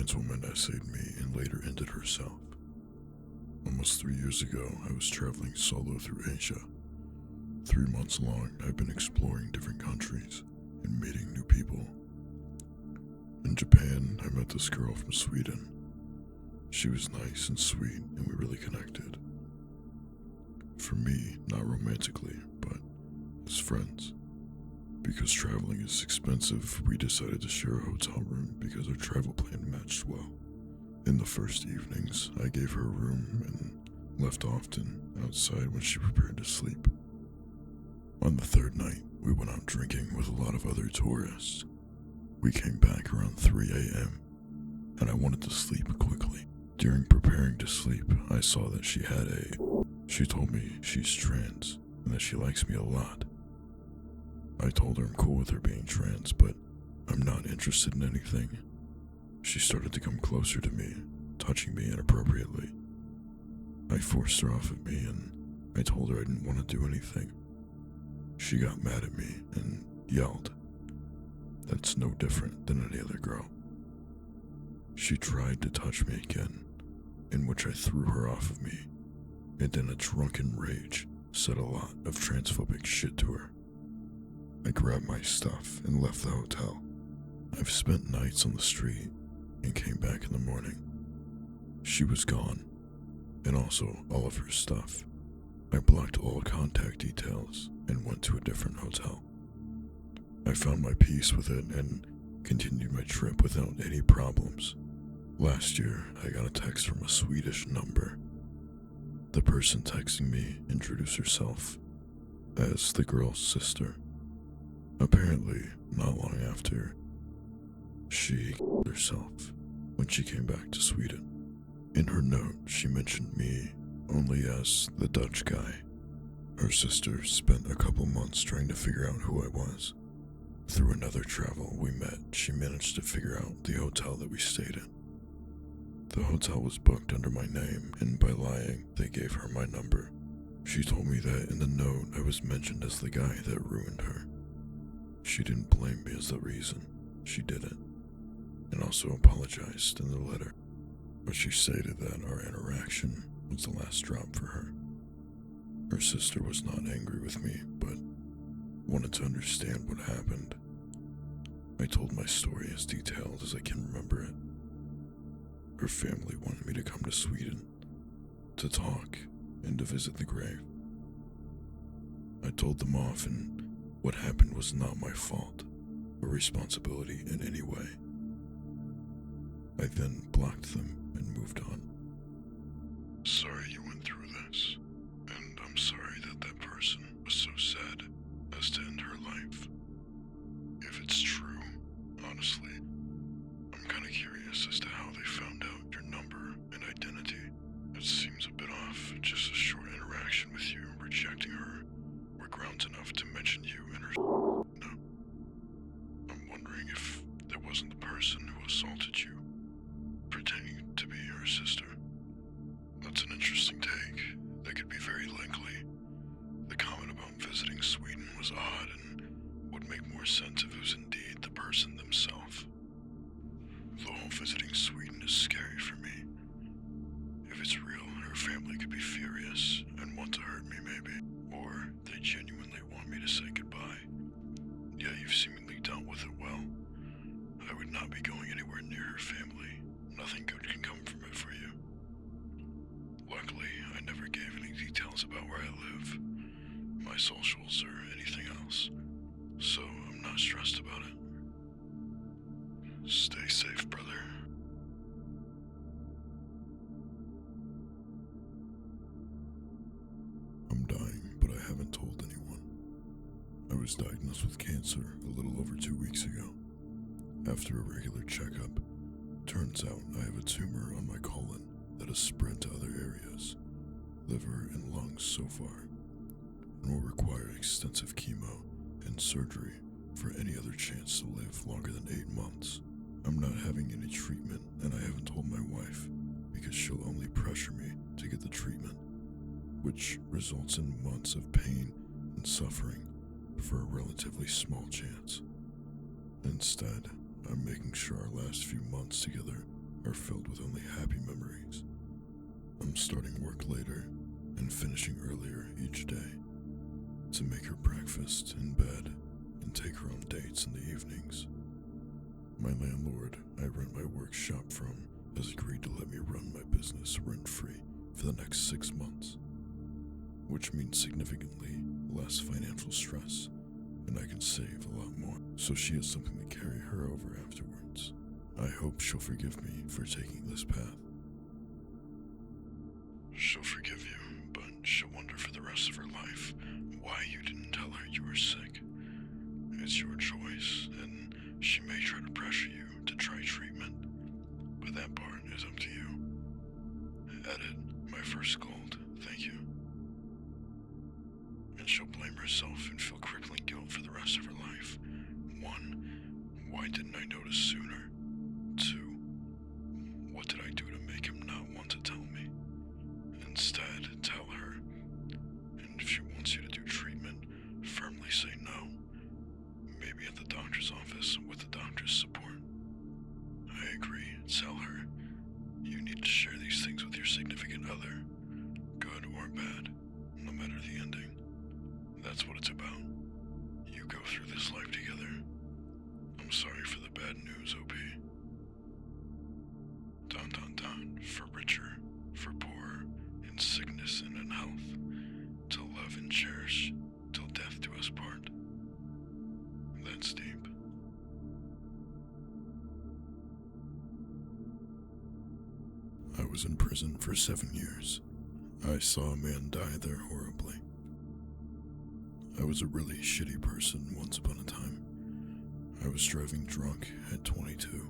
trans woman essayed me and later ended herself. Almost 3 years ago, I was traveling solo through Asia. 3 months long, I've been exploring different countries and meeting new people. In Japan, I met this girl from Sweden. She was nice and sweet, and we really connected. For me, not romantically, but as friends. Because traveling is expensive, we decided to share a hotel room because our travel plan matched well. In the first evenings, I gave her a room and left often outside when she prepared to sleep. On the third night, we went out drinking with a lot of other tourists. We came back around 3 a.m., and I wanted to sleep quickly. During preparing to sleep, I saw that she told me she's trans and that she likes me a lot. I told her I'm cool with her being trans, but I'm not interested in anything. She started to come closer to me, touching me inappropriately. I forced her off of me and I told her I didn't want to do anything. She got mad at me and yelled. That's no different than any other girl. She tried to touch me again, in which I threw her off of me, and in a drunken rage, said a lot of transphobic shit to her. I grabbed my stuff and left the hotel. I've spent nights on the street and came back in the morning. She was gone, and also all of her stuff. I blocked all contact details and went to a different hotel. I found my peace with it and continued my trip without any problems. Last year, I got a text from a Swedish number. The person texting me introduced herself as the girl's sister. Apparently, not long after, she killed herself when she came back to Sweden. In her note, she mentioned me only as the Dutch guy. Her sister spent a couple months trying to figure out who I was. Through another travel we met, she managed to figure out the hotel that we stayed in. The hotel was booked under my name, and by lying, they gave her my number. She told me that in the note I was mentioned as the guy that ruined her. She didn't blame me as the reason. She didn't, and also apologized in the letter. But she stated that our interaction was the last drop for her. Her sister was not angry with me, but wanted to understand what happened. I told my story as detailed as I can remember it. Her family wanted me to come to Sweden to talk and to visit the grave. I told them off, and what happened was not my fault or responsibility in any way. I then blocked them and moved on. Sorry you went through this, and I'm sorry that that person was so sad as to end her life. If it's true, honestly, I'm kinda curious as to how they found out your number and identity. It seems a bit off. Just a short interaction with you rejecting her were grounds enough to mention you and her. No. I'm wondering if there wasn't the person who assaulted you, pretending to be her sister. That's an interesting take. That could be very likely. The comment about visiting Sweden was odd and would make more sense if it was indeed the person themselves. The whole visiting Sweden is scary for me. If it's real, her family could be furious and want to hurt me maybe. Or they genuinely want me to say goodbye. Yeah, you've seemingly dealt with it well. I would not be going anywhere near her family. Nothing good can come from it for you. Luckily, I never gave any details about where I live, my socials, or anything else, so I'm not stressed about it. Stay safe, brother. I'm dying, but I haven't told anyone. I was diagnosed with cancer a little over 2 weeks ago. After a regular checkup, turns out I have a tumor on my colon that has spread to other areas, liver and lungs so far, and will require extensive chemo and surgery for any other chance to live longer than 8 months. I'm not having any treatment, and I haven't told my wife because she'll only pressure me to get the treatment, which results in months of pain and suffering for a relatively small chance. Instead, I'm making sure our last few months together are filled with only happy memories. I'm starting work later and finishing earlier each day to make her breakfast in bed and take her on dates in the evenings. My landlord I rent my workshop from has agreed to let me run my business rent-free for the next 6 months, which means significantly less financial stress, and I can save a lot more, so she has something to carry her over afterwards. I hope she'll forgive me for taking this path. She'll forgive you, but she'll wonder for the rest of her life why you didn't tell her you were sick. It's your choice, and she may try to pressure you to try treatment, but that part is up to you. Edit, my first scold, thank you. And she'll blame herself and feel crippling guilt for the rest of her life. 1. Why didn't I notice sooner? 2. What did I do to make him not want to tell me? Instead, tell her. And if she wants you to do treatment, firmly say no. Maybe at the doctor's office with the doctor's support. I agree, tell her. You need to share these things with your significant other, good or bad, no matter the ending. That's what it's about. You go through this life together. I'm sorry for the bad news, OP. ... For richer, for poorer, in sickness and in health, to love and cherish, till death do us part. That's deep. I was in prison for 7 years. I saw a man die there horribly. I was a really shitty person once upon a time. I was driving drunk at 22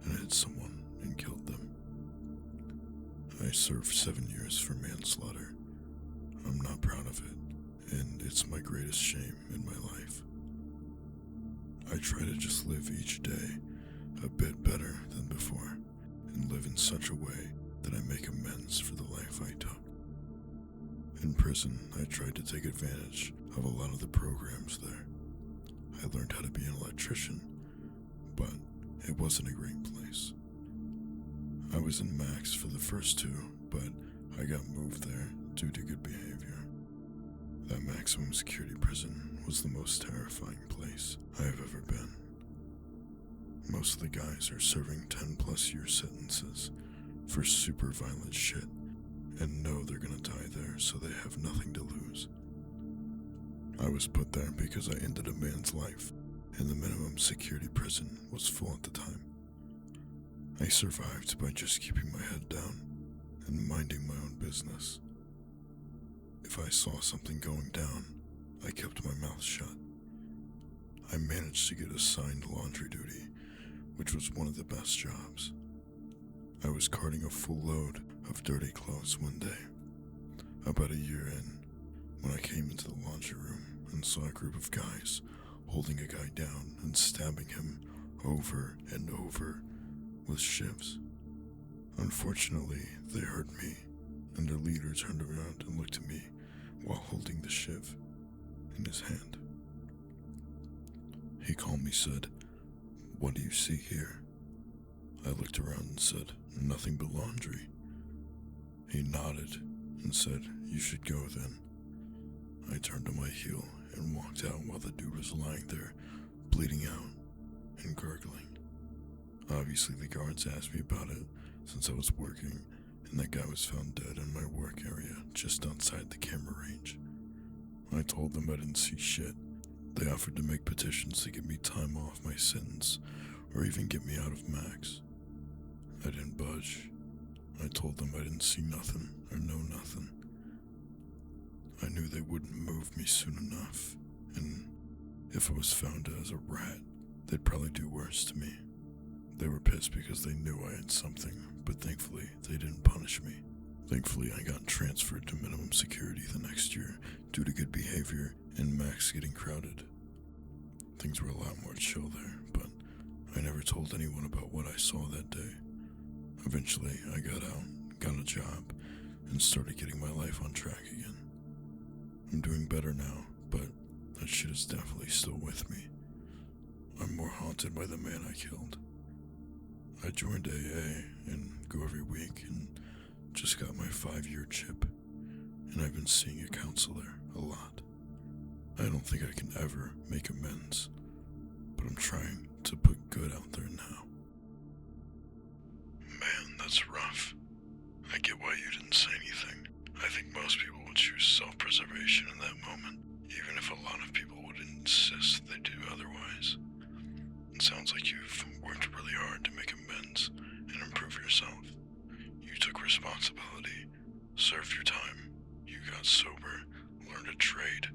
and hit someone and killed them. I served 7 years for manslaughter. I'm not proud of it, and it's my greatest shame in my life. I try to just live each day a bit better than before, and live in such a way that I make amends for the life I took. In prison, I tried to take advantage of a lot of the programs there. I learned how to be an electrician, but it wasn't a great place. I was in Max for the first 2, but I got moved there due to good behavior. That maximum security prison was the most terrifying place I have ever been. Most of the guys are serving 10+ year sentences for super violent shit and know they're gonna die there, so they have nothing to lose. I was put there because I ended a man's life, and the minimum security prison was full at the time. I survived by just keeping my head down and minding my own business. If I saw something going down, I kept my mouth shut. I managed to get assigned laundry duty, which was one of the best jobs. I was carting a full load of dirty clothes one day, about a year in, when I came into the laundry room and saw a group of guys holding a guy down and stabbing him over and over with shivs. Unfortunately, they heard me, and their leader turned around and looked at me while holding the shiv in his hand. He calmly said, "What do you see here?" I looked around and said, "Nothing but laundry." He nodded and said, "You should go then." I turned on my heel and walked out while the dude was lying there, bleeding out and gurgling. Obviously, the guards asked me about it since I was working, and that guy was found dead in my work area just outside the camera range. I told them I didn't see shit. They offered to make petitions to get me time off my sentence or even get me out of Max. I didn't budge. I told them I didn't see nothing or know nothing. I knew they wouldn't move me soon enough, and if I was found as a rat, they'd probably do worse to me. They were pissed because they knew I had something, but thankfully they didn't punish me. Thankfully I got transferred to minimum security the next year due to good behavior and Max getting crowded. Things were a lot more chill there, but I never told anyone about what I saw that day. Eventually I got out, got a job, and started getting my life on track again. I'm doing better now, but that shit is definitely still with me. I'm more haunted by the man I killed. I joined AA and go every week and just got my 5-year chip, and I've been seeing a counselor a lot. I don't think I can ever make amends, but I'm trying to put good out there now. Man, that's rough. I get why you didn't say anything. I think most people would choose self-preservation in that moment, even if a lot of people would insist they do otherwise. It sounds like you've worked really hard to make amends and improve yourself. You took responsibility, served your time, you got sober, learned a trade.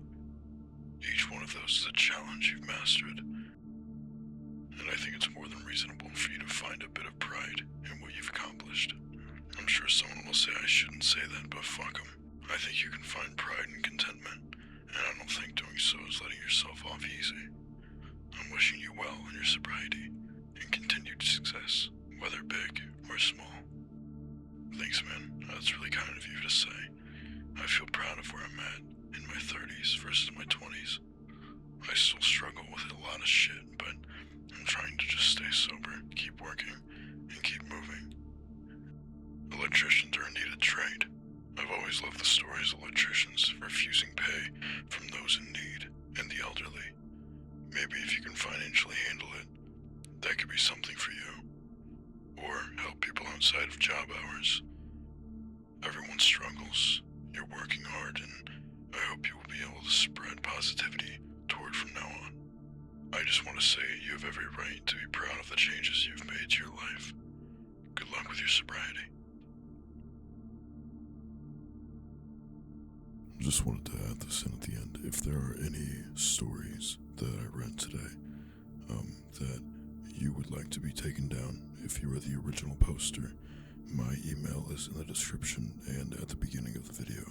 Each one of those is a challenge you've mastered. And I think it's more than reasonable for you to find a bit of pride in what you've accomplished. I'm sure someone will say I shouldn't say that, but fuck them. I think you can find pride and contentment, and I don't think doing so is letting yourself off easy. I'm wishing you well in your sobriety and continued success, whether big or small. Thanks, man. That's really kind of you to say. I feel proud of where I'm at in my 30s versus my 20s. I still struggle with a lot of shit, but I'm trying to just stay sober, keep working, and keep moving. Electricians are a needed trade. I've always loved the stories of electricians refusing pay from those in need and the elderly. Maybe if you can financially handle it, that could be something for you. Or help people outside of job hours. Everyone struggles. You're working hard, and I hope you will be able to spread positivity toward from now on. I just want to say you have every right to be proud of the changes you've made to your life. Good luck with your sobriety. Just wanted to add this in at the end. If there are any stories that I read today that you would like to be taken down, if you are the original poster, my email is in the description and at the beginning of the video.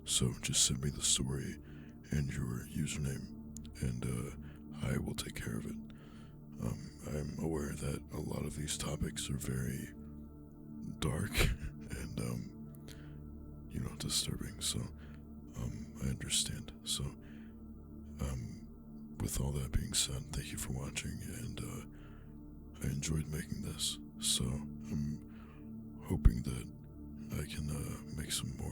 So just send me the story and your username, and I will take care of it. I'm aware that a lot of these topics are very dark and, disturbing, so I understand. So, with all that being said, thank you for watching, and I enjoyed making this, so I'm hoping that I can make some more